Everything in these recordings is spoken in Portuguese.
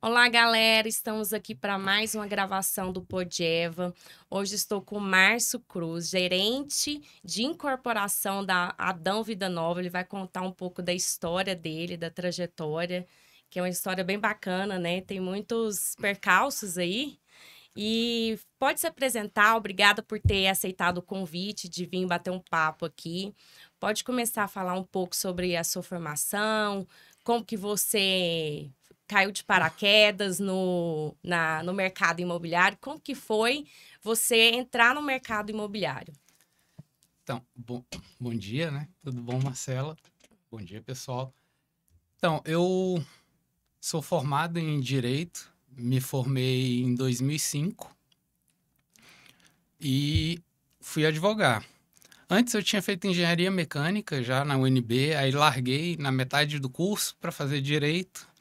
Olá, galera! Estamos aqui para mais uma gravação do Podieva. Hoje estou com o Márcio Cruz, gerente de incorporação da Adão Vida Nova. Ele vai contar um pouco da história dele, da trajetória, que é uma história bem bacana, né? Tem muitos percalços aí. E pode se apresentar. Obrigada por ter aceitado o convite de vir bater um papo aqui. Pode começar a falar um pouco sobre a sua formação, como que você caiu de paraquedas no mercado imobiliário. Como que foi você entrar no mercado imobiliário? Então, bom dia, né? Tudo bom, Marcela? Bom dia, pessoal. Então, eu sou formado em Direito, me formei em 2005 e fui advogar. Antes eu tinha feito Engenharia Mecânica já na UNB, aí larguei na metade do curso para fazer Direito.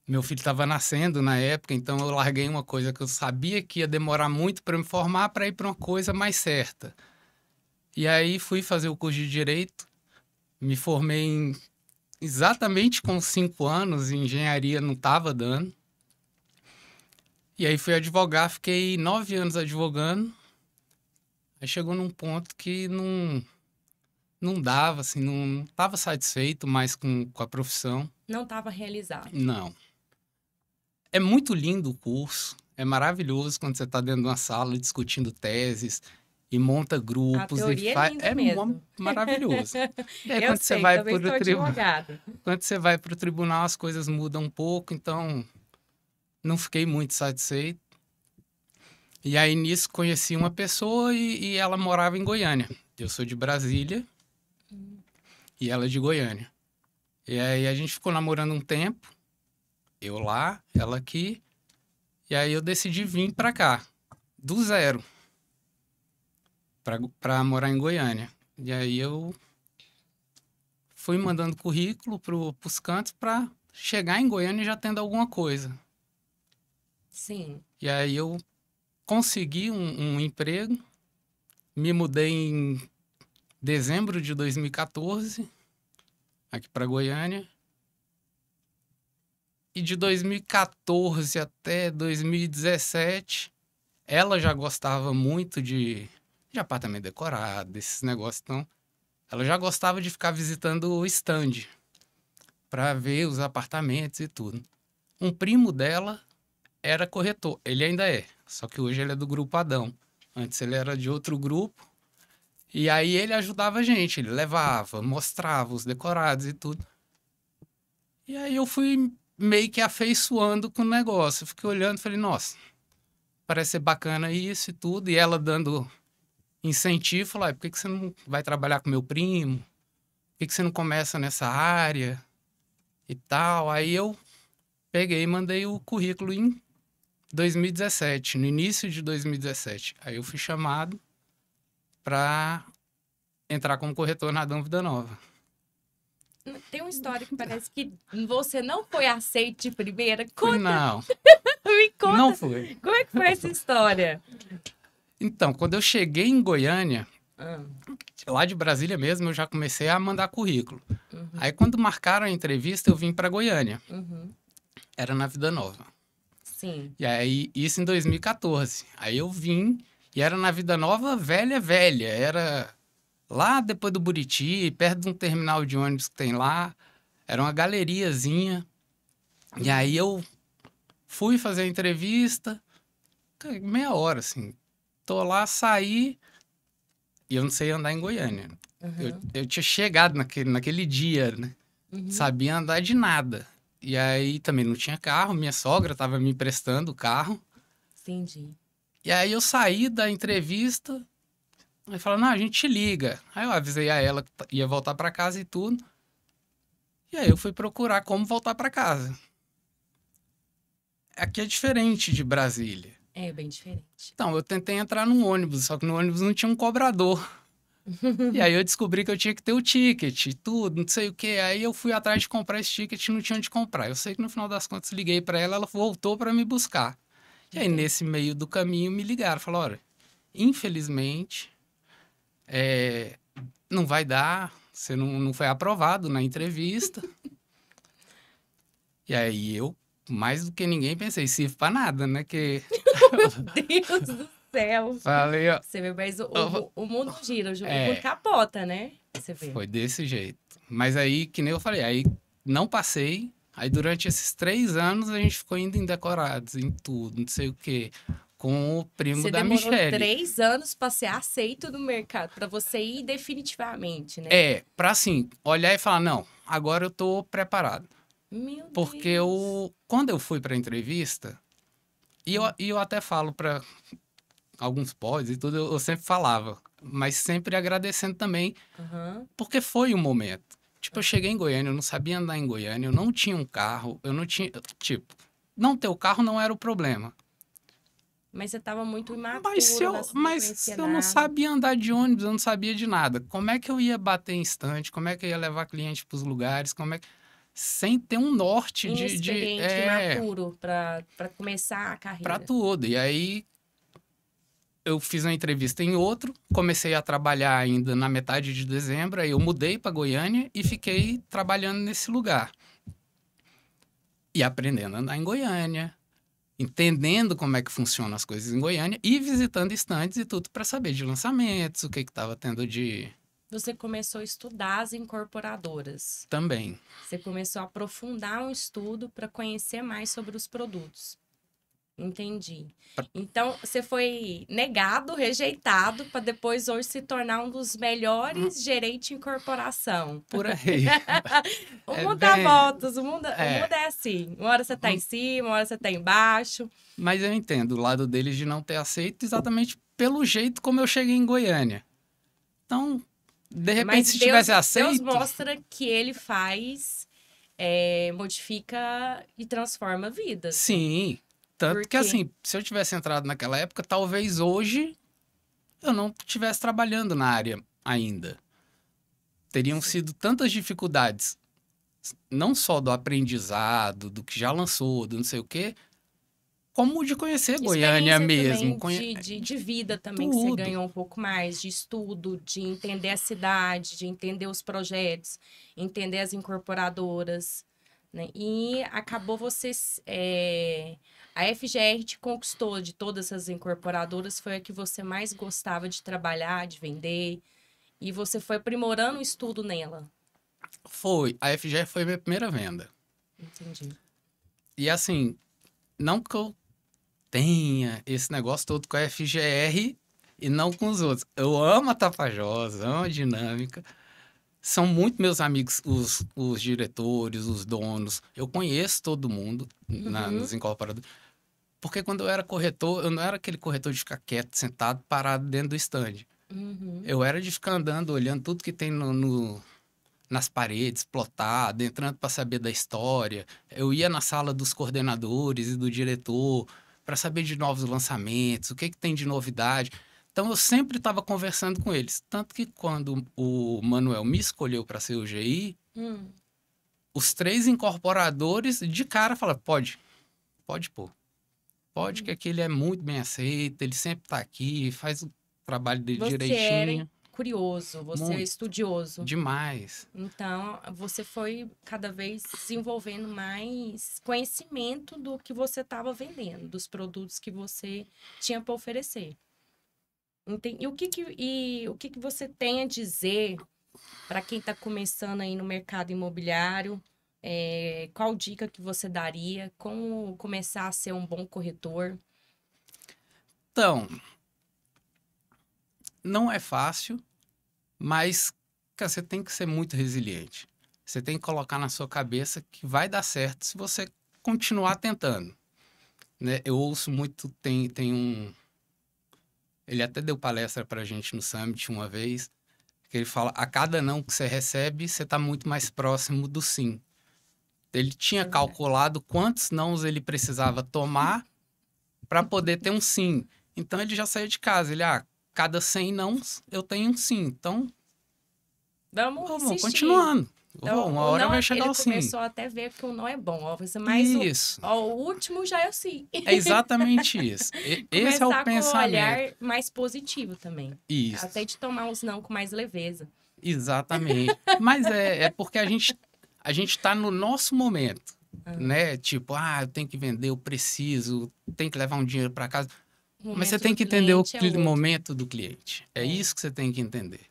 Meu filho estava nascendo na época, então eu larguei uma coisa que eu sabia que ia demorar muito para me formar para ir para uma coisa mais certa. E aí fui fazer o curso de Direito, me formei exatamente com 5 anos, em engenharia não estava dando. E aí fui advogar, fiquei 9 anos advogando. Aí chegou num ponto que não dava, assim, não estava satisfeito mais com a profissão. Não estava realizado. Não. É muito lindo o curso, é maravilhoso quando você está dentro de uma sala discutindo teses e monta A grupos e teoria é faz. linda mesmo. Maravilhoso. E aí Eu quando você sei, vai também para sou o advogada. quando você vai para o tribunal, as coisas mudam um pouco, então não fiquei muito satisfeito. E aí nisso conheci uma pessoa e ela morava em Goiânia. Eu sou de Brasília e ela é de Goiânia. E aí a gente ficou namorando um tempo, eu lá, ela aqui, e aí eu decidi vir pra cá, do zero, pra morar em Goiânia. E aí eu fui mandando currículo pros cantos pra chegar em Goiânia já tendo alguma coisa. Sim. E aí eu consegui um emprego, me mudei em dezembro de 2014 aqui para Goiânia. E de 2014 até 2017, ela já gostava muito de apartamento decorado, desses negócios. Então, ela já gostava de ficar visitando o stand para ver os apartamentos e tudo. Um primo dela era corretor, ele ainda é, só que hoje ele é do grupo Adão. Antes ele era de outro grupo. E aí ele ajudava a gente, ele levava, mostrava os decorados e tudo. E aí eu fui meio que afeiçoando com o negócio. Eu fiquei olhando e falei, nossa, parece ser bacana isso e tudo. E ela dando incentivo, falou, por que você não vai trabalhar com meu primo? Por que você não começa nessa área? E tal. Aí eu peguei e mandei o currículo em 2017, no início de 2017. Aí eu fui chamado para entrar como corretor na Adão Vida Nova. Tem uma história que parece que você não foi aceito de primeira. Fui, Conta, não, me não conta, fui. como é que foi essa história? Então, quando eu cheguei em Goiânia, Ah, lá de Brasília mesmo, eu já comecei a mandar currículo. uhum, Aí, quando marcaram a entrevista, eu vim para Goiânia. uhum. Era na Vida Nova. Sim. E aí, isso em 2014. Aí eu vim e era na Vida Nova velha, velha. Era lá depois do Buriti, perto de um terminal de ônibus que tem lá. Era uma galeriazinha. E aí eu fui fazer a entrevista, meia hora, assim. Tô lá, saí e eu não sei andar em Goiânia. Uhum, Eu tinha chegado naquele dia, né? uhum. Sabia andar de nada. E aí também não tinha carro, minha sogra estava me emprestando o carro. Entendi. E aí eu saí da entrevista, aí falou, não, a gente te liga. Aí eu avisei a ela que ia voltar para casa e tudo. E aí eu fui procurar como voltar para casa. Aqui é diferente de Brasília. É bem diferente. Então, eu tentei entrar num ônibus, só que no ônibus não tinha um cobrador. E aí eu descobri que eu tinha que ter o ticket e tudo, não sei o quê. Aí eu fui atrás de comprar esse ticket e não tinha onde comprar. Eu sei que no final das contas liguei para ela, ela voltou para me buscar. E aí Entendi. nesse meio do caminho me ligaram, falaram, olha, infelizmente não vai dar, você não foi aprovado na entrevista. E aí eu, mais do que ninguém, pensei, sirvo pra nada, né? Que Deus do céu. falei, ó, Você vê, mas ó, o mundo gira, o mundo é, capota, né? Você vê. foi desse jeito. Mas aí, que nem eu falei, aí não passei. Aí durante esses 3 anos a gente ficou indo em decorados, em tudo, não sei o quê. Com o primo Você da demorou Michelle. 3 anos para ser aceito no mercado, para você ir definitivamente, né? É, pra assim, olhar e falar, não, agora eu tô preparado. Meu Porque Deus. quando eu fui pra entrevista, e eu até falo pra alguns pods e tudo, eu sempre falava, mas sempre agradecendo também, Aham. porque foi o momento. Tipo, eu cheguei em Goiânia, eu não sabia andar em Goiânia, eu não tinha um carro, eu não tinha. Tipo, não ter o carro não era o problema. Mas você estava muito Mas se imaturo, eu, você não mas conhecia se eu não nada. sabia andar de ônibus, eu não sabia de nada. Como é que eu ia bater em estante? Como é que eu ia levar cliente para os lugares? Como é que... Sem ter um norte Inexperiente, imaturo para começar a para carreira. tudo. E aí eu fiz uma entrevista em outro, comecei a trabalhar ainda na metade de dezembro, aí eu mudei para Goiânia e fiquei trabalhando nesse lugar. E aprendendo a andar em Goiânia, entendendo como é que funcionam as coisas em Goiânia e visitando estandes e tudo para saber de lançamentos, o que estava tendo de Você começou a estudar as incorporadoras. também. Você começou a aprofundar um estudo para conhecer mais sobre os produtos. Entendi. Então, você foi negado, rejeitado, para depois hoje se tornar um dos melhores gerentes de incorporação. Por aí. O É mundo dá bem. voltas, o mundo É. é assim. Uma hora você tá em cima, uma hora você tá embaixo. Mas eu entendo o lado deles de não ter aceito exatamente pelo jeito como eu cheguei em Goiânia. Então, de repente, Mas se Deus, tivesse Deus aceito, mostra que ele faz, modifica e transforma vidas, né? sim. Tanto que, Porque assim, se eu tivesse entrado naquela época, talvez hoje eu não estivesse trabalhando na área ainda. Teriam sido tantas dificuldades, não só do aprendizado, do que já lançou, do não sei o quê, como de conhecer de Goiânia experiência mesmo, também, de vida também, que você tudo. ganhou um pouco mais, de estudo, de entender a cidade, de entender os projetos, entender as incorporadoras, né? E acabou a FGR te conquistou de todas essas incorporadoras, foi a que você mais gostava de trabalhar, de vender, e você foi aprimorando o estudo nela. Foi, a FGR foi a minha primeira venda. Entendi. E assim, não que eu tenha esse negócio todo com a FGR e não com os outros. Eu amo a Tapajós, amo a dinâmica. São muito meus amigos, os diretores, os donos. Eu conheço todo mundo Uhum, nos incorporadores. Porque quando eu era corretor, eu não era aquele corretor de ficar quieto, sentado, parado dentro do stand. uhum. Eu era de ficar andando, olhando tudo que tem nas paredes, plotado, entrando para saber da história. Eu ia na sala dos coordenadores e do diretor para saber de novos lançamentos, o que, que tem de novidade. Então eu sempre estava conversando com eles. Tanto que quando o Manuel me escolheu para ser o GI, Hum. os 3 incorporadores de cara falaram: pode pôr. Pode, que aqui ele é muito bem aceito, ele sempre está aqui, faz o trabalho dele Você era direitinho. curioso, você é Muito, estudioso. demais. Então, você foi cada vez desenvolvendo mais conhecimento do que você estava vendendo, dos produtos que você tinha para oferecer. E o que que você tem a dizer para quem está começando aí no mercado imobiliário? Qual dica que você daria? Como começar a ser um bom corretor? Então, não é fácil, mas cara, você tem que ser muito resiliente. Você tem que colocar na sua cabeça que vai dar certo se você continuar tentando. Né? Eu ouço muito, tem um. Ele até deu palestra pra gente no Summit uma vez, que ele fala: a cada não que você recebe, você está muito mais próximo do sim. Ele Isso tinha é verdade. calculado quantos nãos ele precisava tomar para poder ter um sim. Então ele já saiu de casa. Ele, cada 100 nãos eu tenho um sim. Então, Vamos vamos insistir. continuando. Então, Uma o hora não vai é, chegar ele o sim. começou até a ver que o não é bom. Ó, mas Isso. o último já é o sim. É exatamente isso. Esse é o Começar com um pensamento. olhar mais positivo também. Até Isso. de tomar uns não com mais leveza. Exatamente. Mas é porque a gente tá no nosso momento. né? Tipo, eu tenho que vender, eu preciso, tenho que levar um dinheiro para casa. O Mas você momento tem do que entender o cliente é outro. momento do cliente. É isso que você tem que entender.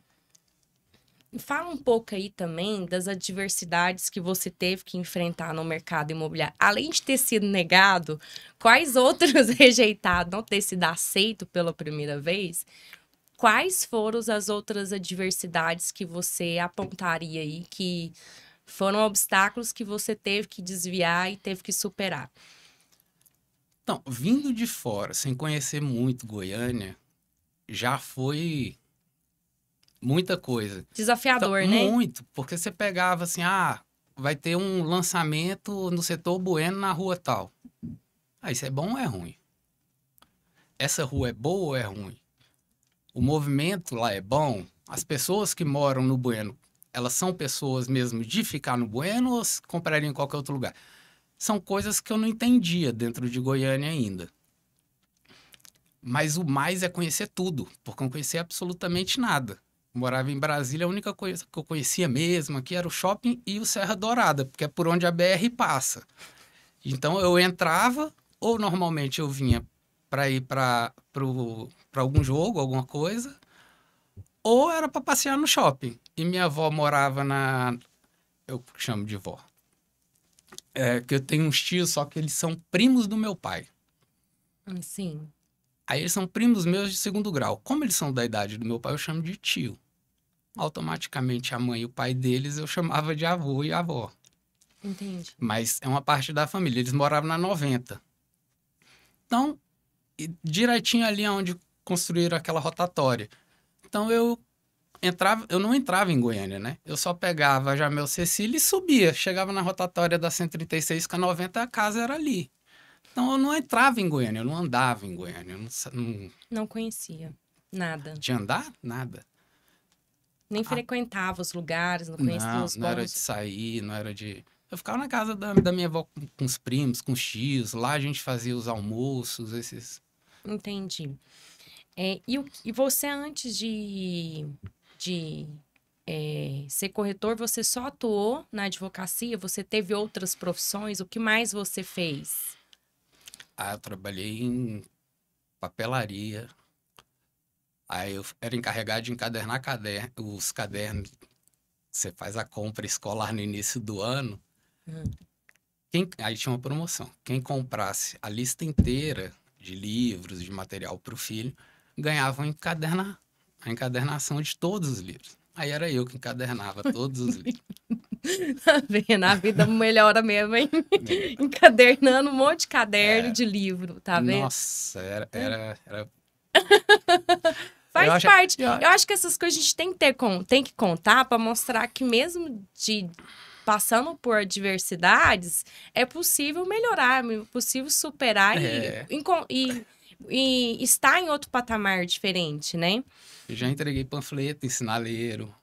Fala um pouco aí também das adversidades que você teve que enfrentar no mercado imobiliário. Além de ter sido negado, quais outros rejeitados, não ter sido aceito pela primeira vez, quais foram as outras adversidades que você apontaria aí que foram obstáculos que você teve que desviar e teve que superar? Então, vindo de fora, sem conhecer muito Goiânia, já foi muita coisa. Então, Desafiador, né? muito, porque você pegava assim, vai ter um lançamento no setor Bueno na rua tal. Isso é bom ou é ruim? Essa rua é boa ou é ruim? O movimento lá é bom? As pessoas que moram no Bueno, elas são pessoas mesmo de ficar no Bueno ou comprariam em qualquer outro lugar? São coisas que eu não entendia dentro de Goiânia ainda. Mas o mais é conhecer tudo, porque eu não conhecia absolutamente nada. Morava em Brasília, a única coisa que eu conhecia mesmo aqui era o shopping e o Serra Dourada, porque é por onde a BR passa. Então eu entrava, ou normalmente eu vinha para ir para algum jogo, alguma coisa, ou era para passear no shopping. E minha avó morava eu chamo de vó. Que eu tenho uns tios, só que eles são primos do meu pai. Sim. Aí eles são primos meus de segundo grau. Como eles são da idade do meu pai, eu chamo de tio. Automaticamente a mãe e o pai deles eu chamava de avô e avó. Entendi. Mas é uma parte da família. Eles moravam na 90. Então, direitinho ali onde construíram aquela rotatória. Então eu não entrava em Goiânia, né? Eu só pegava a Jamel Cecília e subia. Chegava na rotatória da 136 com a 90, a casa era ali. Então eu não entrava em Goiânia, eu não andava em Goiânia. Não conhecia nada. De andar? Nada. Nem frequentava os lugares, não conhecia os Não era de bons. sair, não era de... Eu ficava na casa da minha avó com os primos, com os tios. Lá a gente fazia os almoços, esses... Entendi. E você, antes de ser corretor, você só atuou na advocacia? Você teve outras profissões? O que mais você fez? Eu trabalhei em papelaria. Aí eu era encarregado de encadernar os cadernos. Você faz a compra escolar no início do ano. Aí tinha uma promoção. Quem comprasse a lista inteira de livros, de material para o filho, ganhava a encadernação de todos os livros. Aí era eu que encadernava todos os livros. Tá vendo? A vida melhora mesmo, hein? Encadernando um monte de caderno de livro, tá vendo? Nossa, era... Faz parte. Eu acho que essas coisas a gente tem que contar para mostrar que mesmo passando por adversidades, é possível melhorar, é possível superar e estar em outro patamar diferente, né? Eu já entreguei panfleto em sinaleiro.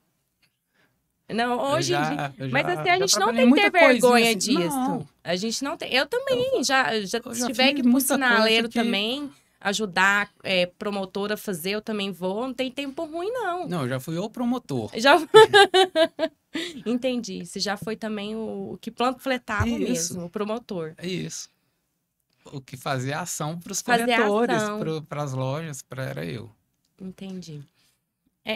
Não, hoje em dia. Mas assim, a gente não trabalhei tem que ter muita coisinha vergonha assim. disso. Não. A gente não tem. Eu também, já eu já tiver fiz que ir pro muita sinaleiro coisa que- também, ajudar promotora a fazer, eu também vou. Não tem tempo ruim, não. Não, eu já fui o promotor. Já... Entendi. Você já foi também o que panfletava Isso. mesmo, o promotor. É isso. O que fazia ação para os Fazer corretores, ação. para as lojas, era eu. Entendi.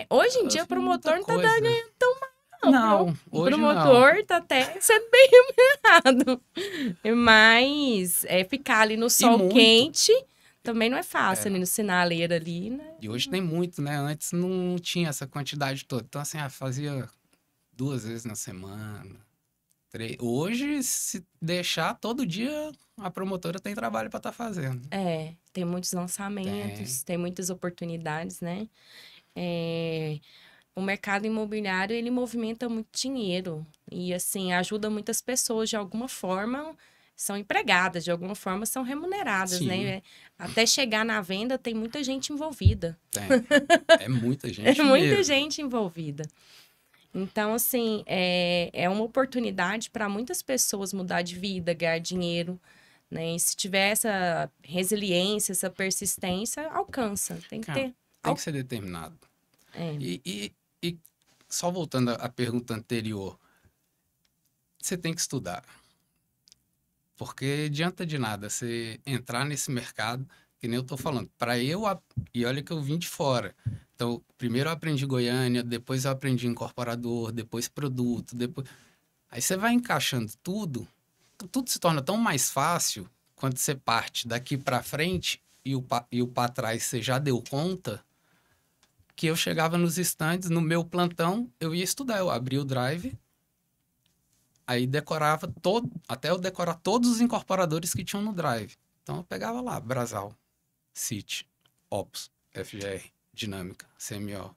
Hoje em dia, o fiz promotor muita não tá coisa. ganhando tão mal. Não, O hoje promotor tá até sendo bem remunerado. Mas ficar ali no sol muito. quente também não é fácil, ali no sinaleiro ali, né? E hoje tem muito, né? Antes não tinha essa quantidade toda. Então, assim, fazia 2 vezes na semana, 3. Hoje, se deixar, todo dia a promotora tem trabalho para estar fazendo. Tem muitos lançamentos, tem muitas oportunidades, né? O mercado imobiliário, ele movimenta muito dinheiro e, assim, ajuda muitas pessoas de alguma forma, são empregadas, de alguma forma são remuneradas, Sim. né? Até chegar na venda, tem muita gente envolvida. Tem. É muita gente É muita mesmo. gente envolvida. Então, assim, é uma oportunidade para muitas pessoas mudar de vida, ganhar dinheiro, né? E se tiver essa resiliência, essa persistência, alcança. Tem que ter. Tem que ser determinado. E só voltando à pergunta anterior, você tem que estudar. Porque adianta de nada você entrar nesse mercado, que nem eu tô falando. E olha que eu vim de fora. Então, primeiro eu aprendi Goiânia, depois eu aprendi incorporador, depois produto, depois. Aí você vai encaixando tudo se torna tão mais fácil quando você parte daqui para frente e o para trás você já deu conta, que eu chegava nos estandes, no meu plantão, eu ia estudar, eu abria o drive, aí decorava até eu decorar todos os incorporadores que tinham no drive. Então eu pegava lá, Brasal, CIT, Opus, FGR, Dinâmica, CMO.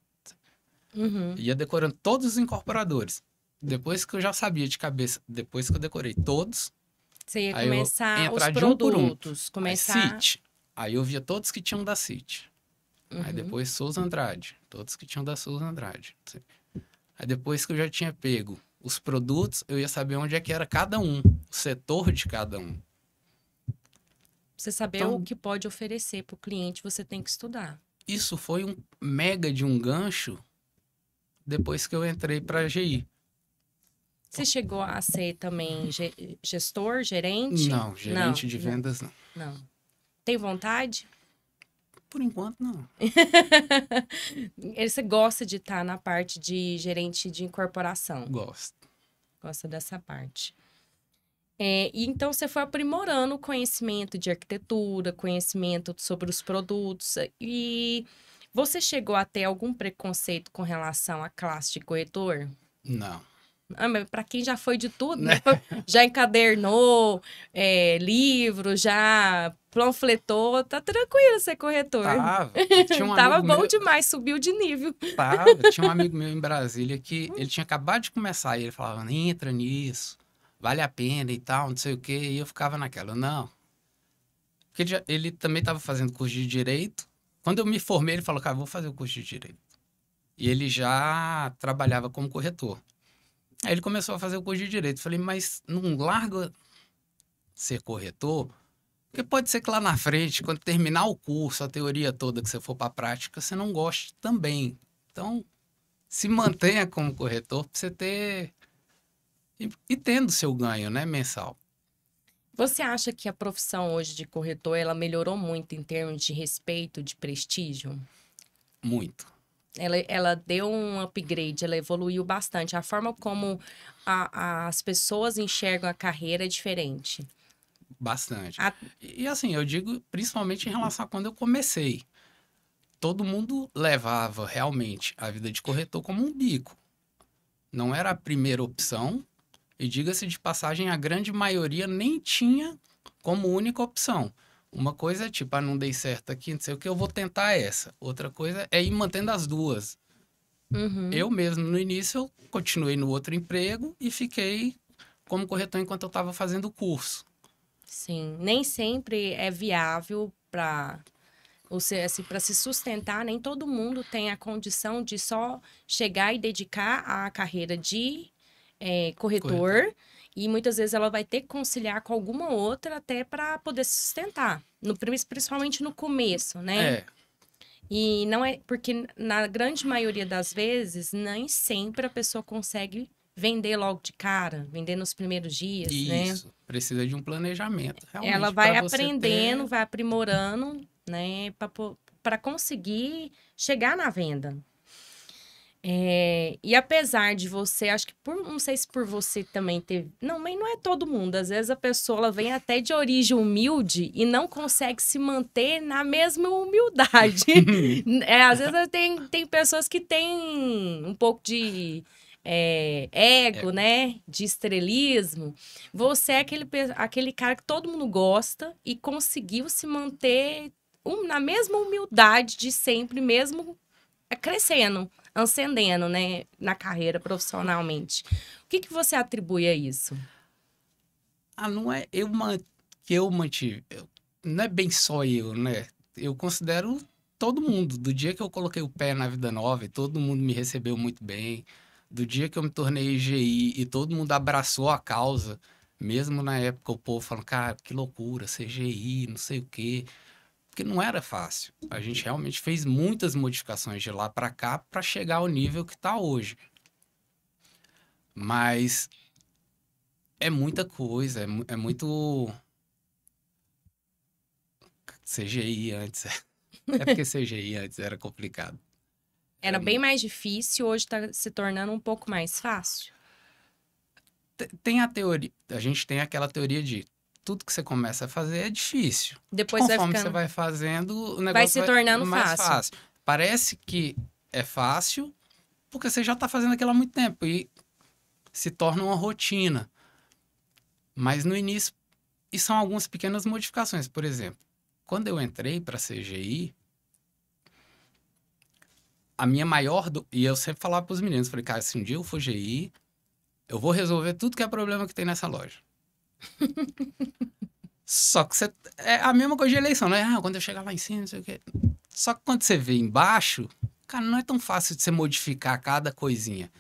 Uhum. Ia decorando todos os incorporadores. Depois que eu já sabia de cabeça, depois que eu decorei todos, Você ia aí eu ia começar os entrar de um por um. produtos, Aí começar. CIT, aí eu via todos que tinham da CIT. Aí Uhum. depois Souza Andrade, todos que tinham da Souza Andrade. Aí depois que eu já tinha pego os produtos, eu ia saber onde é que era cada um, o setor de cada um. Você saber o Então, que pode oferecer para o cliente, você tem que estudar. isso foi um mega de um gancho depois que eu entrei para a GI. Você chegou a ser também gestor, gerente? Não, Não, gerente de não, vendas não. não. Tem vontade? Por enquanto, não. Você gosta de estar na parte de gerente de incorporação? Gosto. Gosta dessa parte. E então você foi aprimorando o conhecimento de arquitetura, conhecimento sobre os produtos. E você chegou a ter algum preconceito com relação à classe de corretor? Não. Ah, mas para quem já foi de tudo, né? Né? Já encadernou livro, já panfletou, tá tranquilo ser corretor. Tava. Tinha um Tava amigo bom meu. demais, subiu de nível. Tava. Tinha um amigo meu em Brasília que ele tinha acabado de começar e ele falava: entra nisso, vale a pena e tal, não sei o quê. E eu ficava naquela, não. Porque ele também estava fazendo curso de direito. Quando eu me formei, ele falou: cara, vou fazer o curso de direito. E ele já trabalhava como corretor. Aí ele começou a fazer o curso de direito. Falei, mas não larga ser corretor? Porque pode ser que lá na frente, quando terminar o curso, a teoria toda que você for para a prática, você não goste também. Então, se mantenha como corretor para você ter. E tendo seu ganho, né, mensal. Você acha que a profissão hoje de corretor, ela melhorou muito em termos de respeito, de prestígio? Muito. Ela deu um upgrade, ela evoluiu bastante. A forma como as pessoas enxergam a carreira é diferente. Bastante. A- E assim, eu digo principalmente em relação a quando eu comecei. Todo mundo levava realmente a vida de corretor como um bico. Não era a primeira opção. E diga-se de passagem, a grande maioria nem tinha como única opção. Uma coisa é tipo, ah, não dei certo aqui, não sei o que, eu vou tentar essa. Outra coisa é ir mantendo as duas. Uhum. Eu mesmo, no início, eu continuei no outro emprego e fiquei como corretor enquanto eu estava fazendo o curso. Sim, nem sempre é viável para assim, para se sustentar, nem todo mundo tem a condição de só chegar e dedicar à carreira de Corretor. corretor, e muitas vezes ela vai ter que conciliar com alguma outra até para poder se sustentar, principalmente no começo, né? É, E não é porque na grande maioria das vezes nem sempre a pessoa consegue vender logo de cara, vender nos primeiros dias, né? isso. Precisa de um planejamento, Ela realmente, para vai você aprendendo, ter. vai aprimorando, né, para conseguir chegar na venda. E apesar de você, acho que não sei se por você também teve. Não, mas não é todo mundo. Às vezes a pessoa ela vem até de origem humilde e não consegue se manter na mesma humildade. Às vezes tem pessoas que têm um pouco de ego, Ego. né? De estrelismo. Você é aquele cara que todo mundo gosta e conseguiu se manter na mesma humildade de sempre, mesmo crescendo, ascendendo, né, na carreira profissionalmente. O que você atribui a isso? Ah, não é que eu mantive. Não é bem só eu, né? Eu considero todo mundo. Do dia que eu coloquei o pé na Vida Nova e todo mundo me recebeu muito bem. Do dia que eu me tornei IGI e todo mundo abraçou a causa. Mesmo na época o povo falando, cara, que loucura, ser GI, não sei o quê. Porque não era fácil. A gente realmente fez muitas modificações de lá para cá para chegar ao nível que está hoje. Mas É muita coisa, é muito CGI antes. É porque CGI antes era complicado. Era bem mais difícil, hoje está se tornando um pouco mais fácil. Tem a teoria, a gente tem aquela teoria de tudo que você começa a fazer é difícil. Depois vai Conforme você ficando, vai fazendo, o vai negócio se vai tornando mais fácil. fácil. Parece que é fácil porque você já está fazendo aquilo há muito tempo e se torna uma rotina. Mas no início, e são algumas pequenas modificações. Por exemplo, quando eu entrei para a CGI, a minha maior. E eu sempre falava para os meninos: falei, cara, se um dia eu for GI, eu vou resolver tudo que é problema que tem nessa loja. Só que você, é a mesma coisa de eleição, né? Ah, quando eu chegar lá em cima, não sei o quê. Só que quando você vê embaixo, cara, não é tão fácil de você modificar cada coisinha.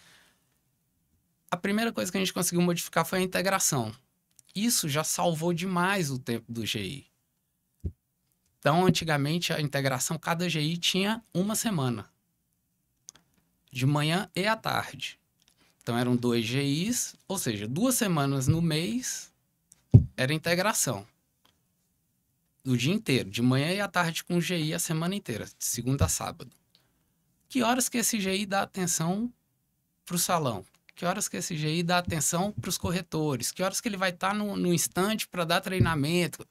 A primeira coisa que a gente conseguiu modificar foi a integração. Isso já salvou demais o tempo do GI. Então, antigamente, a integração, cada GI tinha uma semana. De manhã e à tarde. Então, eram 2 GIs, ou seja, 2 semanas no mês era integração. O dia inteiro, de manhã e à tarde com o GI a semana inteira, de segunda a sábado. Que horas que esse GI dá atenção para o salão? Que horas que esse GI dá atenção para os corretores? Que horas que ele vai estar no instante para dar treinamento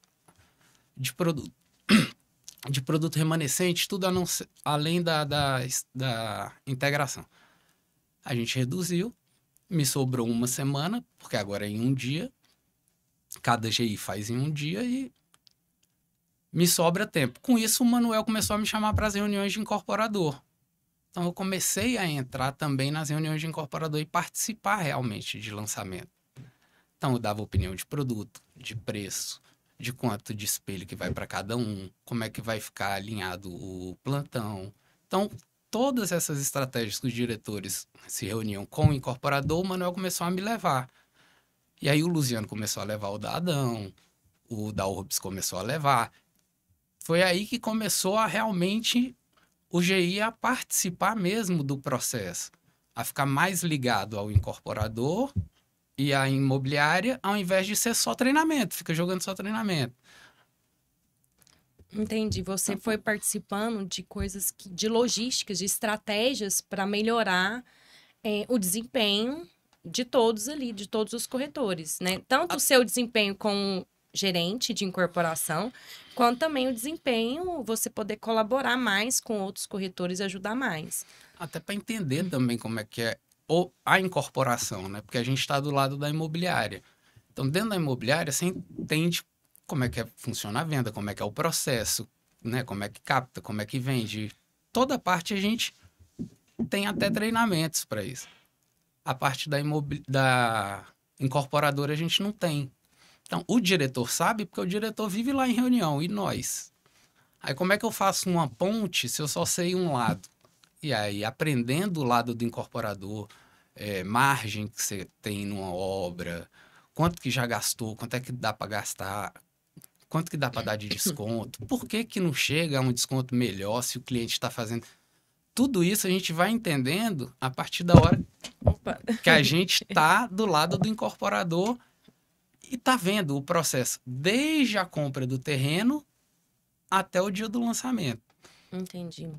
de produto? De produto remanescente, tudo além da integração. A gente reduziu, me sobrou uma semana, porque agora é em um dia, cada GI faz em um dia e me sobra tempo. Com isso, o Manuel começou a me chamar para as reuniões de incorporador. Então, eu comecei a entrar também nas reuniões de incorporador e participar realmente de lançamento. Então, eu dava opinião de produto, de preço, de quanto de espelho que vai para cada um, como é que vai ficar alinhado o plantão. Então, todas essas estratégias que os diretores se reuniam com o incorporador, o Manuel começou a me levar. E aí o Luciano começou a levar o da Adão, o da Urbs começou a levar. Foi aí que começou a realmente o GI a participar mesmo do processo, a ficar mais ligado ao incorporador e à imobiliária, ao invés de ser só treinamento, fica jogando só treinamento. Entendi. Você foi participando de coisas, de logísticas, de estratégias para melhorar o desempenho de todos ali, de todos os corretores, né? Tanto o seu desempenho como gerente de incorporação, quanto também o desempenho, você poder colaborar mais com outros corretores e ajudar mais. Até para entender também como é que é a incorporação, né? Porque a gente está do lado da imobiliária. Então, dentro da imobiliária, você entende como é que funciona a venda, como é que é o processo, né? Como é que capta, como é que vende. Toda parte a gente tem até treinamentos para isso. A parte da incorporadora a gente não tem. Então, o diretor sabe porque o diretor vive lá em reunião, e nós? Aí, como é que eu faço uma ponte se eu só sei um lado? E aí, aprendendo o lado do incorporador, margem que você tem numa obra, quanto que já gastou, quanto é que dá para gastar, quanto que dá para dar de desconto, por que que não chega a um desconto melhor se o cliente está fazendo... Tudo isso a gente vai entendendo a partir da hora Opa. que a gente está do lado do incorporador e está vendo o processo desde a compra do terreno até o dia do lançamento. Entendi.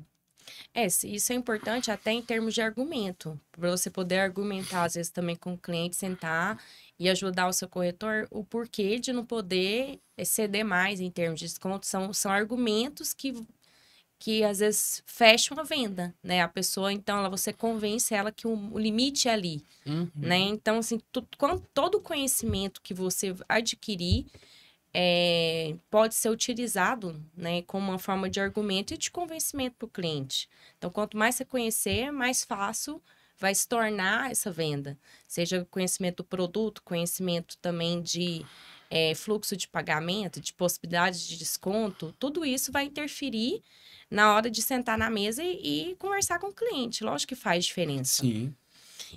Isso é importante até em termos de argumento, para você poder argumentar, às vezes, também com o cliente, sentar e ajudar o seu corretor o porquê de não poder exceder mais em termos de desconto. São argumentos que às vezes fecham a venda, né? A pessoa, então, você convence ela que o limite é ali, né? Então, assim, todo o conhecimento que você adquirir pode ser utilizado, né, como uma forma de argumento e de convencimento para o cliente. Então, quanto mais você conhecer, mais fácil vai se tornar essa venda. Seja conhecimento do produto, conhecimento também de fluxo de pagamento, de possibilidades de desconto, tudo isso vai interferir na hora de sentar na mesa e conversar com o cliente. Lógico que faz diferença. Sim.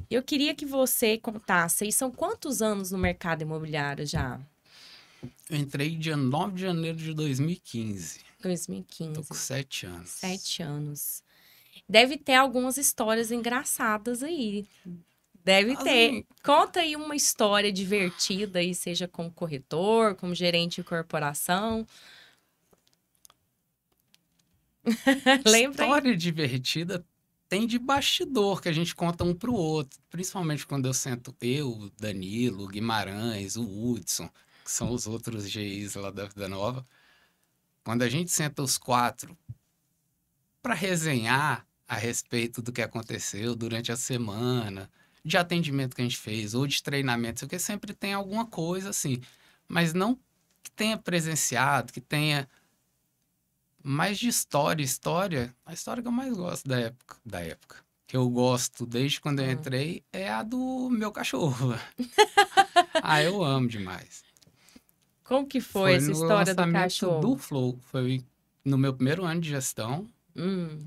Eu queria que você contasse, e são quantos anos no mercado imobiliário já? Eu entrei dia 9 de janeiro de 2015. 2015. Tô com 7 anos. 7 anos. Deve ter algumas histórias engraçadas aí Deve ter. Assim, Conta aí uma história divertida aí, seja como corretor, como gerente de corporação. Lembra aí? história divertida tem de bastidor que a gente conta um pro outro. Principalmente quando eu sento eu, o Danilo, o Guimarães, o Hudson, que são os outros GIs lá da Vida Nova. Quando a gente senta os quatro para resenhar a respeito do que aconteceu durante a semana, de atendimento que a gente fez, ou de treinamento, porque sempre tem alguma coisa assim, mas não que tenha presenciado, que tenha mais de história, a história que eu mais gosto da época, que eu gosto desde quando eu Hum. entrei, é a do meu cachorro. Ah, eu amo demais. Como que foi Foi essa no história do lançamento do cachorro? Flow, foi no meu primeiro ano de gestão. Hum,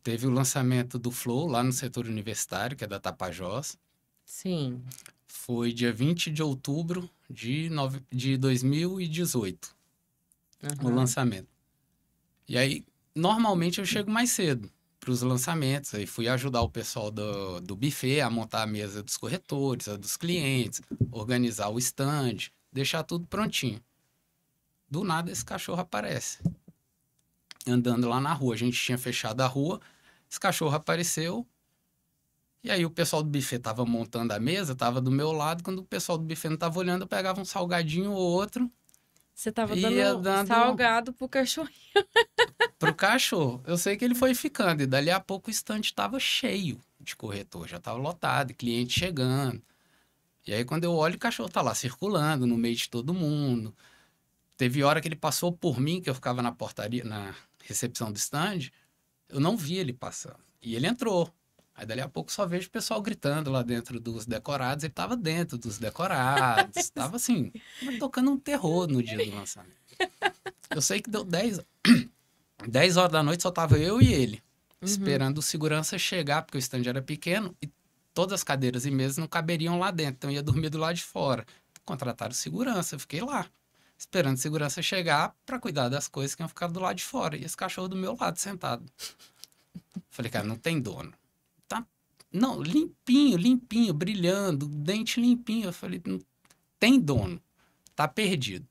Teve o lançamento do Flow lá no setor universitário, que é da Tapajós. sim. Foi dia 20 de outubro de 2018, o Aham. lançamento. E aí, normalmente eu chego mais cedo para os lançamentos. Aí fui ajudar o pessoal do buffet a montar a mesa dos corretores, a dos clientes, organizar o stand, deixar tudo prontinho. Do nada esse cachorro aparece, andando lá na rua. A gente tinha fechado a rua, esse cachorro apareceu. E aí o pessoal do buffet tava montando a mesa, tava do meu lado. Quando o pessoal do buffet não tava olhando, eu pegava um salgadinho ou outro Você tava e ia dando dando salgado pro cachorro. pro cachorro. Eu sei que ele foi ficando, e dali a pouco o estande tava cheio de corretor, já tava lotado, cliente chegando. E aí quando eu olho, o cachorro tá lá circulando no meio de todo mundo. Teve hora que ele passou por mim, que eu ficava na portaria, na recepção do stand, eu não vi ele passando. E ele entrou. Aí dali a pouco só vejo o pessoal gritando lá dentro dos decorados. Ele tava dentro dos decorados. Tava assim, tocando um terror no dia do lançamento. Eu sei que deu 10 horas da noite, só tava eu e ele, Uhum. esperando o segurança chegar, porque o stand era pequeno e todas as cadeiras e mesas não caberiam lá dentro. Então eu ia dormir do lado de fora. Contrataram segurança, eu fiquei lá, esperando segurança chegar para cuidar das coisas que iam ficar do lado de fora. E esse cachorro do meu lado, sentado. Falei, cara, não tem dono. Tá, não, limpinho, limpinho, brilhando, dente limpinho. Eu falei, não tem dono, tá perdido.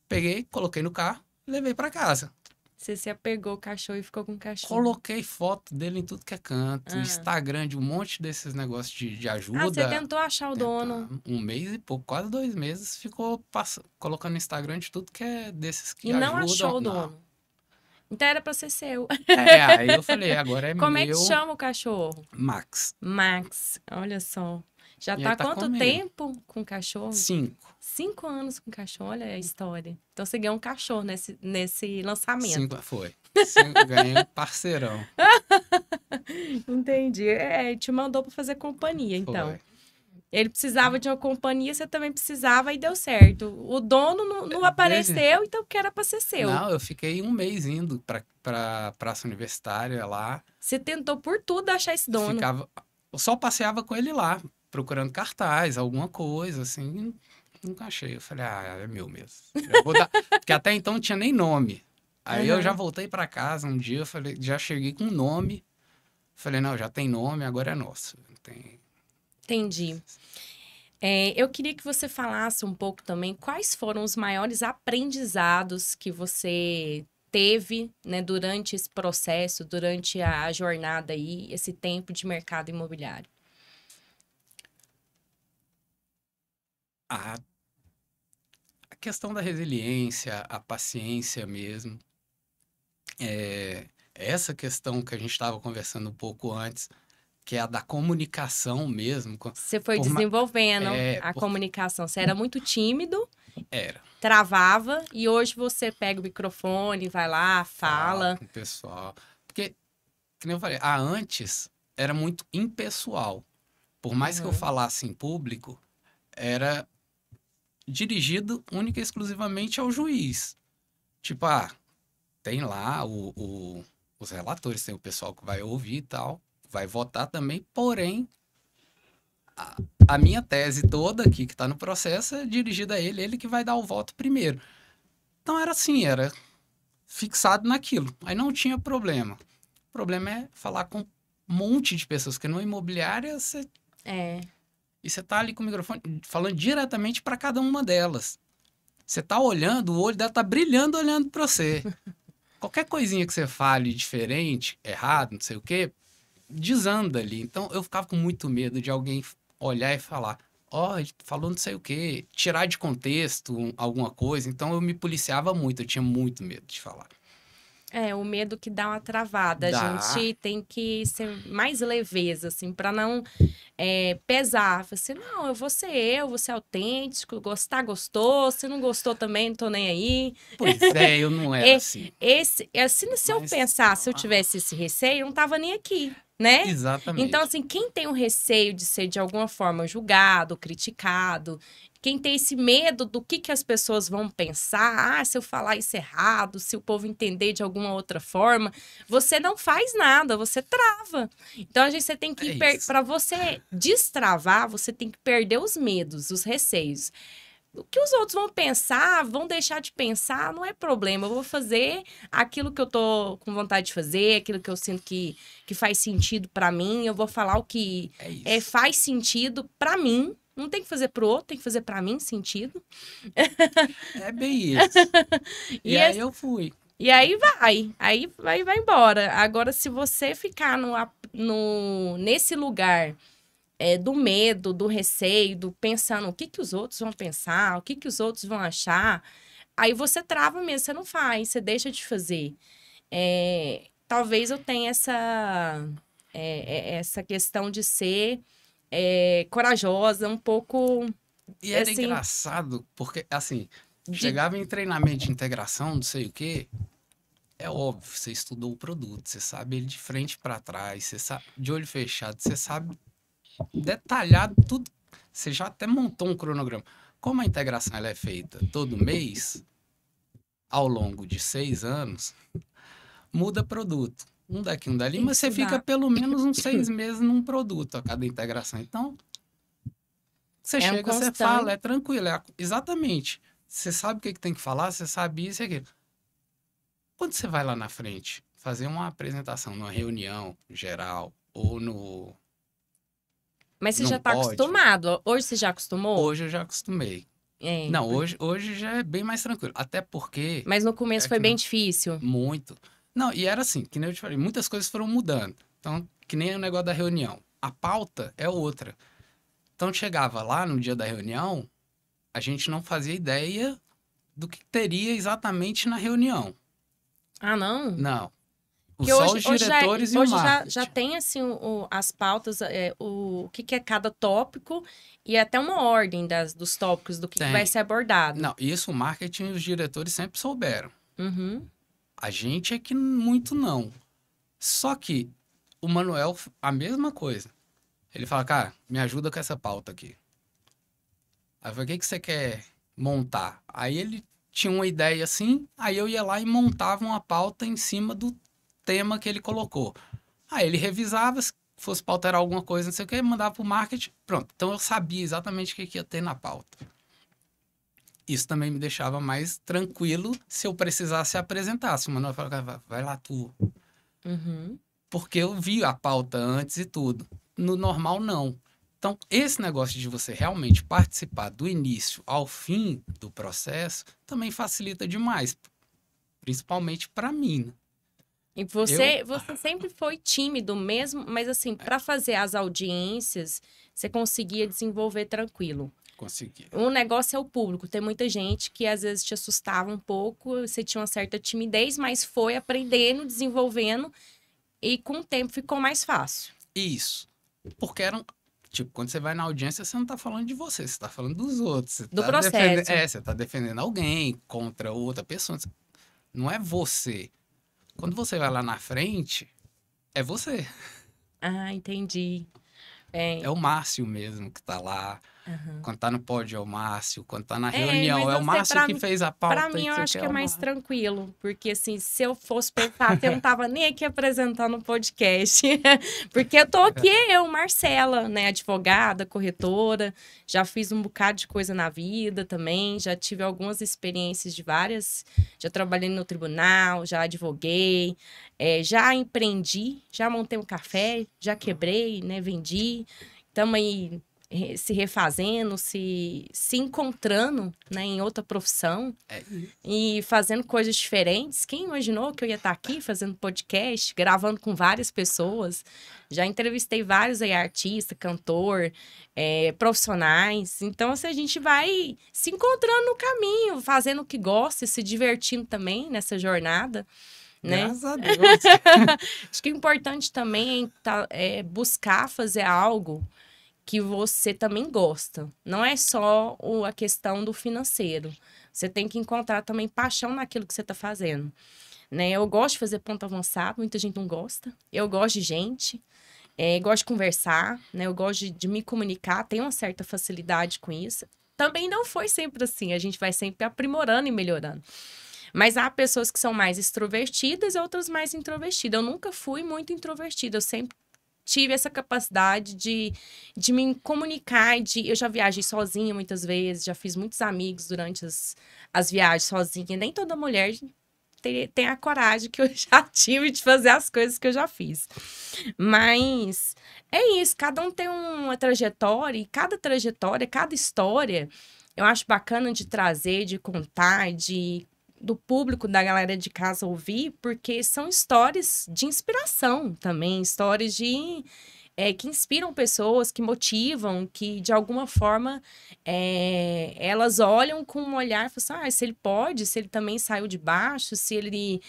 Peguei, coloquei no carro, levei para casa. Você se apegou ao cachorro e ficou com o cachorro. Coloquei foto dele em tudo que é canto, Ah. Instagram de um monte desses negócios de Ah, você ajuda. tentou achar o Tentar dono um mês e pouco, quase 2 meses, ficou colocando no Instagram de tudo que é desses que e não ajudam. achou o Não. dono. Então era pra ser seu. Aí eu falei, agora é Como é que meu, chama o cachorro? Max. Max, olha só. Já E aí tá há tá quanto comigo. tempo com o cachorro? 5. 5 anos com o cachorro, olha a história. Então você ganhou um cachorro nesse lançamento. 5 foi. Ganhei um parceirão. Entendi. É, te mandou pra fazer companhia, então. Foi. Ele precisava de uma companhia, você também precisava e deu certo. O dono não Desde... apareceu, então que era pra ser seu. Não, eu fiquei um mês indo pra praça universitária lá. Você tentou por tudo achar esse dono. Ficava. Eu só passeava com ele lá, procurando cartaz, alguma coisa, assim. Nunca achei. Eu falei, ah, é meu mesmo. Já vou dar... Porque até então não tinha nem nome. Aí eu já Aham. voltei pra casa um dia, eu falei, já cheguei com nome. Falei, não, já tem nome, agora é nosso. Tem... Entendi. É, eu queria que você falasse um pouco também quais foram os maiores aprendizados que você teve, né, durante esse processo, durante a jornada aí, esse tempo de mercado imobiliário. A, a questão da resiliência, a paciência mesmo. Essa questão que a gente estava conversando um pouco antes, que é a da comunicação mesmo. Você foi Por ma... desenvolvendo É, a porque comunicação. Você era muito tímido, era. travava, e hoje você pega o microfone, vai lá, Falo fala. com o pessoal. Porque, que nem eu falei, antes era muito impessoal. Por mais que eu Uhum. falasse em público, era dirigido única e exclusivamente ao juiz. Tipo, tem lá os relatores, tem o pessoal que vai ouvir e tal, vai votar também, porém, a, a minha tese toda aqui que está no processo é dirigida a ele que vai dar o voto primeiro. Então era assim, era fixado naquilo. Aí não tinha problema. O problema é falar com um monte de pessoas, que numa imobiliária É. e você tá ali com o microfone falando diretamente para cada uma delas. Você tá olhando, o olho dela tá brilhando olhando para você. Qualquer coisinha que você fale diferente, errado, não sei o quê, desanda ali. Então eu ficava com muito medo de alguém olhar e falar: ó, ele falou não sei o quê, tirar de contexto alguma coisa. Então eu me policiava muito, eu tinha muito medo de falar. É, o medo que dá uma travada. A Dá. gente tem que ser mais leveza, assim, para não pesar. Falar assim, não, eu vou ser autêntico, gostar, gostou. Se não gostou também, não tô nem aí. Pois é, eu não era É, assim. assim, se eu Mas, pensasse, se eu tivesse esse receio, eu não tava nem aqui, né? Então, exatamente. assim, quem tem o receio de ser de alguma forma julgado, criticado, quem tem esse medo do que as pessoas vão pensar, se eu falar isso errado, se o povo entender de alguma outra forma, você não faz nada, você trava. Então, você tem É que, isso. para você destravar, você tem que perder os medos, os receios. O que os outros vão pensar, vão deixar de pensar, não é problema. Eu vou fazer aquilo que eu tô com vontade de fazer, aquilo que eu sinto que faz sentido pra mim. Eu vou falar o que É isso. faz sentido pra mim. Não tem que fazer pro outro, tem que fazer pra mim sentido. É bem isso. E E, aí eu fui. e aí vai embora. Agora, se você ficar nesse lugar do medo, do receio, do pensando o que os outros vão pensar, o que os outros vão achar, aí você trava mesmo, você não faz, você deixa de fazer. Talvez eu tenha essa questão de ser corajosa, um pouco E era assim. engraçado, porque, assim, De... chegava em treinamento de integração, não sei o quê, é óbvio, você estudou o produto, você sabe ele de frente para trás, você sabe, de olho fechado, você sabe detalhado tudo. Você já até montou um cronograma. Como a integração ela é feita todo mês, ao longo de 6 anos, muda produto. Um daqui, um dali, Tem que mas você fica estudar. pelo menos uns 6 meses num produto a cada integração. Então, você É um chega, você fala, constante. é tranquilo, exatamente. Você sabe o que, que tem que falar, você sabe isso e aquilo. Quando você vai lá na frente fazer uma apresentação numa reunião geral ou no Mas você já num está pódio, acostumado. Hoje você já acostumou? hoje eu já acostumei. É. Não, hoje já é bem mais tranquilo. Até porque Mas no é começo foi bem aquilo, difícil. muito. Não, e era assim, que nem eu te falei, muitas coisas foram mudando. Então, que nem o negócio da reunião. A pauta é outra. Então, chegava lá no dia da reunião, a gente não fazia ideia do que teria exatamente na reunião. Ah, não? Não. Que Só hoje, os hoje, já, diretores e o hoje já marketing. tem assim as pautas, o que é cada tópico e até uma ordem dos tópicos do que vai Tem. ser abordado. Não, isso o marketing e os diretores sempre souberam. Uhum. A gente é que muito não. Só que o Manuel, a mesma coisa. Ele fala, cara, me ajuda com essa pauta aqui. Aí eu falei, o que, que você quer montar? Aí ele tinha uma ideia assim, aí eu ia lá e montava uma pauta em cima do tema que ele colocou. Aí ele revisava, se fosse pra alterar alguma coisa, não sei o que, mandava pro marketing. Pronto. Então eu sabia exatamente o que ia ter na pauta. Isso também me deixava mais tranquilo se eu precisasse apresentar. Se o Manuel falava, vai lá tu. Uhum. Porque eu vi a pauta antes e tudo. No normal, não. Então, esse negócio de você realmente participar do início ao fim do processo também facilita demais, principalmente para mim. Né? E Eu você sempre foi tímido mesmo, mas assim, para fazer as audiências, você conseguia desenvolver tranquilo. consegui. O negócio é o público. Tem muita gente que às vezes te assustava um pouco, você tinha uma certa timidez, mas foi aprendendo, desenvolvendo e com o tempo ficou mais fácil. Isso. Porque eram. Tipo, quando você vai na audiência, você não tá falando de você, você tá falando dos outros. Você Do tá defendendo. processo. Você tá defendendo alguém contra outra pessoa. Não é você. Quando você vai lá na frente, é você. Ah, entendi. É, É o Márcio mesmo que tá lá. Aham. Quando tá no pódio é o Márcio, quando tá na reunião Mas é o eu sei, Márcio que fez a pauta. pra mim, eu Isso acho aqui que é é o mais Márcio. tranquilo. Porque, assim, se eu fosse pensar, eu não tava nem aqui apresentando o podcast. Porque eu tô aqui, eu, Marcela, né? Advogada, corretora. Já fiz um bocado de coisa na vida também. Já tive algumas experiências de várias. Já trabalhei no tribunal, já advoguei. Já empreendi, já montei um café, já quebrei, né? Vendi. Estamos aí se refazendo, se encontrando, né, em outra profissão É isso. e fazendo coisas diferentes. Quem imaginou que eu ia estar aqui fazendo podcast, gravando com várias pessoas? Já entrevistei vários aí, artistas, cantor, profissionais. Então, assim, a gente vai se encontrando no caminho, fazendo o que gosta e se divertindo também nessa jornada, né? Graças a Deus. Acho que o importante também é buscar fazer algo que você também gosta. Não é só a questão do financeiro. Você tem que encontrar também paixão naquilo que você está fazendo. Né? Eu gosto de fazer ponto avançado, muita gente não gosta. Eu gosto de gente, gosto de conversar, né? Eu gosto de me comunicar, tenho uma certa facilidade com isso. Também não foi sempre assim, a gente vai sempre aprimorando e melhorando. Mas há pessoas que são mais extrovertidas e outras mais introvertidas. Eu nunca fui muito introvertida, eu sempre tive essa capacidade de me comunicar. Eu já viajei sozinha muitas vezes, já fiz muitos amigos durante as viagens sozinha. Nem toda mulher tem a coragem que eu já tive de fazer as coisas que eu já fiz. Mas é isso, cada um tem uma trajetória, e cada trajetória, cada história, eu acho bacana de trazer, de contar, do público, da galera de casa ouvir, porque são histórias de inspiração também, histórias que inspiram pessoas, que motivam, que de alguma forma elas olham com um olhar e falam assim, se ele pode, se ele também saiu de baixo, se ele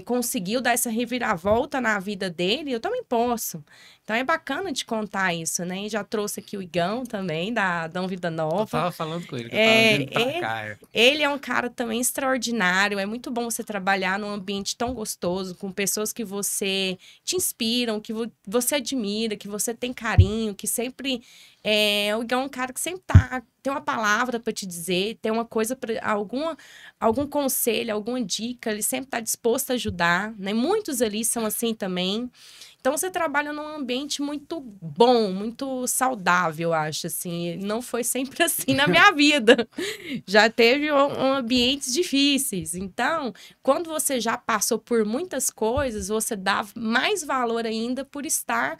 conseguiu dar essa reviravolta na vida dele, eu também posso. Então é bacana de contar isso, né? E já trouxe aqui o Igão também, da Adão Vida Eu Nova. tava falando com ele, que eu tava vindo pra cá. Ele é um cara também extraordinário. É muito bom você trabalhar num ambiente tão gostoso, com pessoas que você te inspiram, que você admira, que você tem carinho, que sempre. O Igão é um cara que sempre tem uma palavra para te dizer, tem uma coisa, algum conselho, alguma dica, ele sempre está disposto a ajudar, né? Muitos ali são assim também. Então, você trabalha num ambiente muito bom, muito saudável, eu acho, assim. Não foi sempre assim na minha vida. Já teve ambientes difíceis. Então, quando você já passou por muitas coisas, você dá mais valor ainda por estar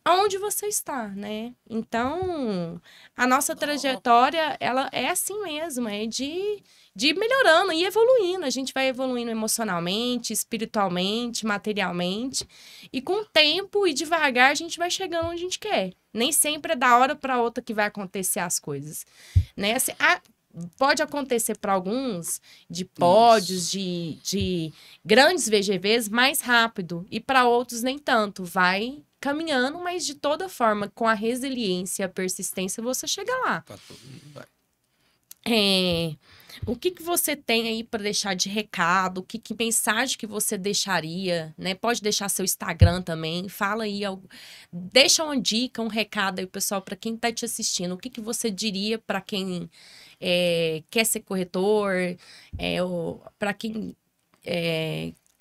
onde você está, né? Então, a nossa trajetória, ela é assim mesmo, de ir melhorando e evoluindo. A gente vai evoluindo emocionalmente, espiritualmente, materialmente. E com o tempo e devagar, a gente vai chegando onde a gente quer. Nem sempre é da hora para outra que vai acontecer as coisas, né? Assim, pode acontecer para alguns de pódios, de grandes VGVs mais rápido. E para outros nem tanto. Vai caminhando, mas de toda forma, com a resiliência e a persistência, você chega lá. Pra todo mundo, vai. O que você tem aí para deixar de recado? Que mensagem que você deixaria, né? Pode deixar seu Instagram também. Fala aí, deixa uma dica, um recado aí, pessoal, para quem está te assistindo. O que você diria para quem quer ser corretor, para quem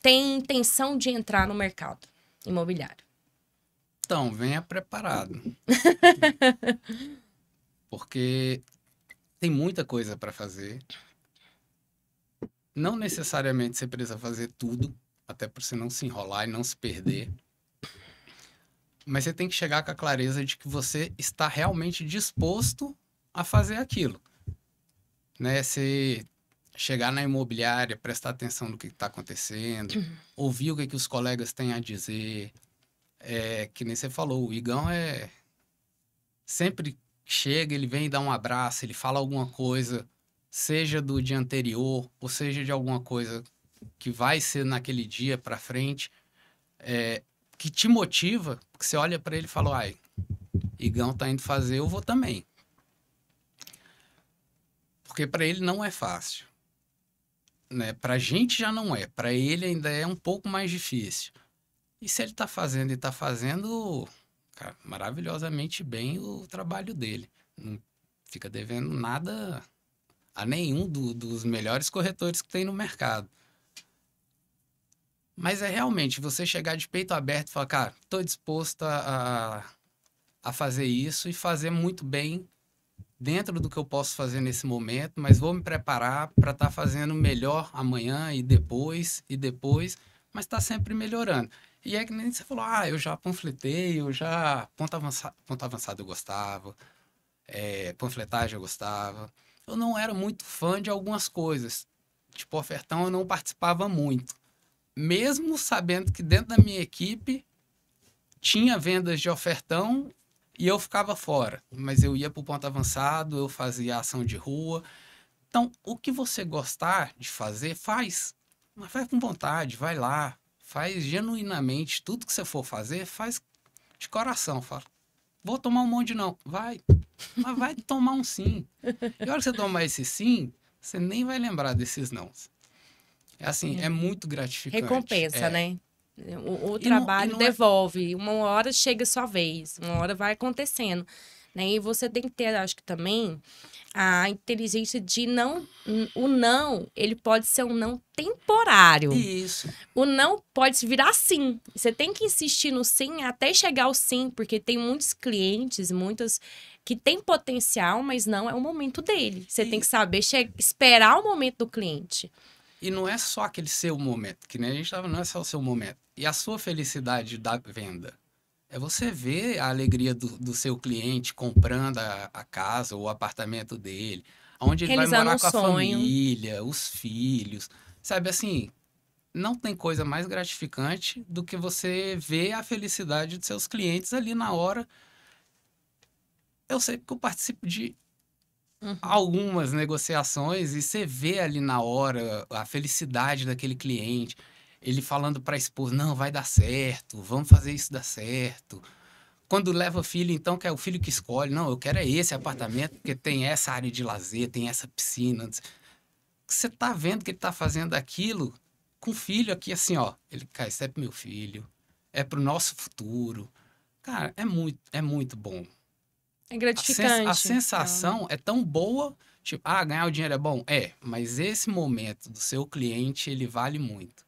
tem intenção de entrar no mercado imobiliário? Então, venha preparado. Porque tem muita coisa para fazer. Não necessariamente você precisa fazer tudo, até para você não se enrolar e não se perder. Mas você tem que chegar com a clareza de que você está realmente disposto a fazer aquilo. Né? Você chegar na imobiliária, prestar atenção no que está acontecendo, ouvir o que os colegas têm a dizer. Que nem você falou, o Igão sempre chega, ele vem dar um abraço, ele fala alguma coisa, seja do dia anterior, ou seja de alguma coisa que vai ser naquele dia para frente, que te motiva, porque você olha para ele e fala, ai, Igão tá indo fazer, eu vou também. Porque para ele não é fácil. Né? Pra gente já não é, para ele ainda é um pouco mais difícil. E se ele tá fazendo e tá fazendo, cara, maravilhosamente bem o trabalho dele. fica devendo nada a nenhum dos melhores corretores que tem no mercado. Mas é realmente você chegar de peito aberto e falar, cara, estou disposto a fazer isso e fazer muito bem dentro do que eu posso fazer nesse momento, mas vou me preparar para estar fazendo melhor amanhã e depois, mas está sempre melhorando. E é que nem você falou, eu já panfletei, ponto avançado eu gostava, panfletagem eu gostava. Eu não era muito fã de algumas coisas, tipo ofertão eu não participava muito. Mesmo sabendo que dentro da minha equipe tinha vendas de ofertão e eu ficava fora. Mas eu ia para o ponto avançado, eu fazia ação de rua. Então, o que você gostar de fazer, faz. Mas faz com vontade, vai lá. Faz genuinamente. Tudo que você for fazer, faz de coração. Fala, vou tomar um monte de não. Vai. Mas vai tomar um sim. E a hora que você tomar esse sim, você nem vai lembrar desses não. É assim, é muito gratificante. Recompensa, né? O trabalho devolve. Uma hora chega a sua vez, uma hora vai acontecendo. Né? E você tem que ter, acho que também, a inteligência de não... O não, ele pode ser um não temporário. Isso. O não pode virar sim. Você tem que insistir no sim até chegar ao sim, porque tem muitos clientes, muitas que têm potencial, mas não é o momento dele. Você tem que saber esperar o momento do cliente. E não é só aquele seu momento, que nem a gente estava, não é só o seu momento. E a sua felicidade da venda. É você ver a alegria do seu cliente comprando a casa ou o apartamento dele, onde ele vai morar com a família, os filhos. Sabe assim, não tem coisa mais gratificante do que você ver a felicidade dos seus clientes ali na hora. Eu sei porque eu participo de algumas negociações e você vê ali na hora a felicidade daquele cliente, ele falando para a esposa, não, vai dar certo, vamos fazer isso dar certo. Quando leva filho, então, que é o filho que escolhe, não, eu quero esse apartamento porque tem essa área de lazer, tem essa piscina. Você tá vendo que ele tá fazendo aquilo com o filho aqui assim, ó, ele, cara, isso é pro meu filho, é pro nosso futuro. Cara, é muito bom. É gratificante. A sensação é tão boa, tipo, ganhar o dinheiro é bom? É, mas esse momento do seu cliente, ele vale muito.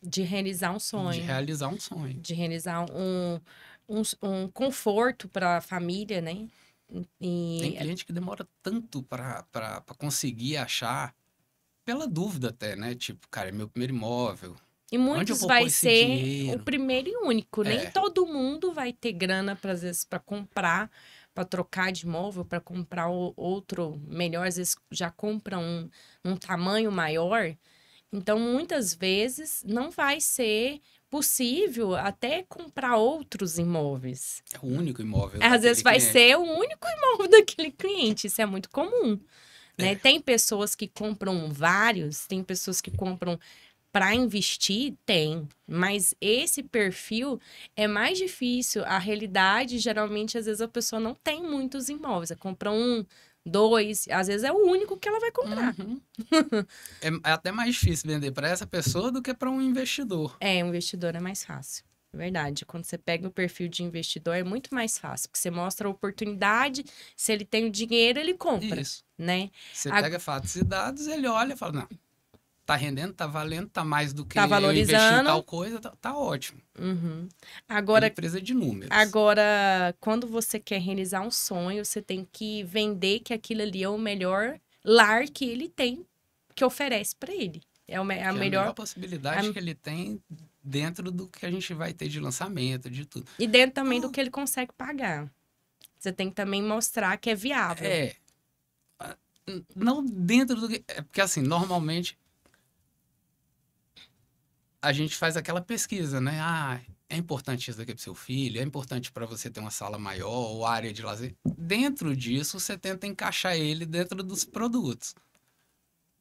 De realizar um sonho. De realizar um sonho. De realizar um conforto para a família, né? Tem cliente que demora tanto para conseguir achar, pela dúvida até, né? Tipo, cara, é meu primeiro imóvel. E muitos vai ser o primeiro e único. Nem todo mundo vai ter grana, às vezes, para comprar, para trocar de imóvel, para comprar outro melhor. Às vezes já compra um tamanho maior. Então, muitas vezes, não vai ser possível até comprar outros imóveis. É o único imóvel. Às vezes vai ser o único imóvel daquele cliente. Isso é muito comum. Né? Tem pessoas que compram vários, tem pessoas que compram para investir, mas esse perfil é mais difícil. A realidade, geralmente, às vezes a pessoa não tem muitos imóveis, ela compra 1, 2, às vezes é o único que ela vai comprar. É até mais difícil vender para essa pessoa do que para um investidor. Um investidor é mais fácil. Verdade, quando você pega o perfil de investidor é muito mais fácil, porque você mostra a oportunidade, se ele tem o dinheiro, ele compra. Isso. Né? Você pega fatos e dados, ele olha e fala, não, tá rendendo, tá valendo, tá mais do que tá valorizando. Eu investi em tal coisa, tá ótimo. Agora, é empresa de números. Agora, quando você quer realizar um sonho, você tem que vender que aquilo ali é o melhor lar que ele tem, que oferece para ele. É a melhor possibilidade que ele tem dentro do que a gente vai ter de lançamento, de tudo. E dentro também do que ele consegue pagar. Você tem que também mostrar que é viável. Não dentro do que... Porque assim, normalmente a gente faz aquela pesquisa, né? É importante isso daqui para seu filho, é importante para você ter uma sala maior ou área de lazer. Dentro disso, você tenta encaixar ele dentro dos produtos.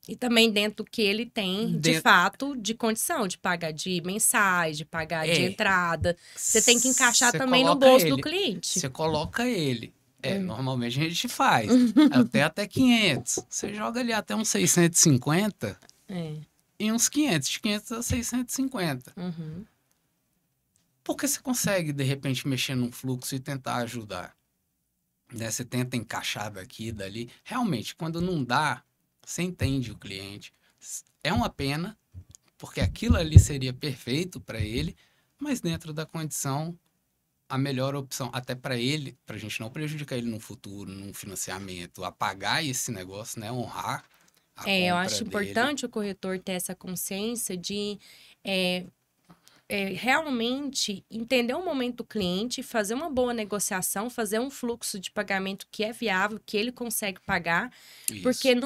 E também dentro do que ele tem, de fato, de condição, de pagar de mensais, de pagar de entrada. Você tem que encaixar também no bolso do cliente. Você coloca ele. Normalmente a gente faz. até 500. Você joga ali até uns 650 e uns 500. De 500 a 650. Porque você consegue, de repente, mexer num fluxo e tentar ajudar. né? Você tenta encaixar daqui, dali. Realmente, quando não dá, você entende o cliente. É uma pena, porque aquilo ali seria perfeito para ele, mas dentro da condição, a melhor opção, até para ele, para a gente não prejudicar ele no futuro, num financiamento, a pagar esse negócio, né? Honrar a Eu compra acho dele. importante o corretor ter essa consciência de é, realmente entender o momento do cliente, fazer uma boa negociação, fazer um fluxo de pagamento que é viável, que ele consegue pagar, porque Isso.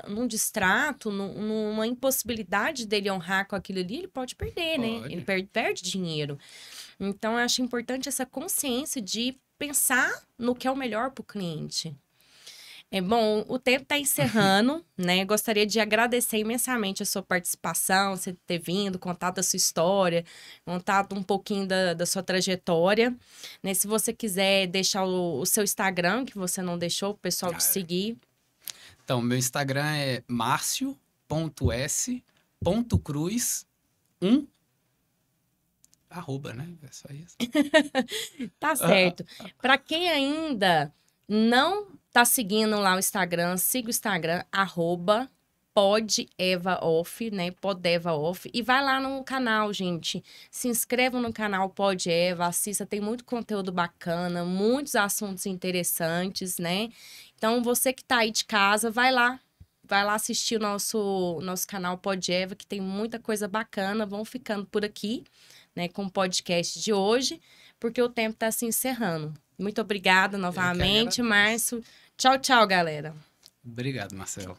num distrato, numa impossibilidade dele honrar com aquilo ali, ele pode perder, né? Ele Pode. perde dinheiro. Então, eu acho importante essa consciência de pensar no que é o melhor para o cliente. É bom, o tempo está encerrando, né? Gostaria de agradecer imensamente a sua participação, você ter vindo, contado a sua história, contado um pouquinho da sua trajetória, né? Se você quiser deixar o seu Instagram, que você não deixou, o pessoal te Ah, seguir. então, meu Instagram é marcio.s.cruz1, arroba, né? É só isso. Tá certo. Para quem ainda não tá seguindo lá o Instagram, siga o Instagram, @podevaoff, né? Podevaoff. E vai lá no canal, gente. Se inscreva no canal Pod Eva, assista, tem muito conteúdo bacana, muitos assuntos interessantes, né? Então, você que tá aí de casa, vai lá. Vai lá assistir o nosso canal Pod Eva, que tem muita coisa bacana. Vão ficando por aqui, né, com o podcast de hoje, porque o tempo está se encerrando. Muito obrigada Eu que novamente, agradeço. Márcio. Tchau, tchau, galera. Obrigado, Marcelo.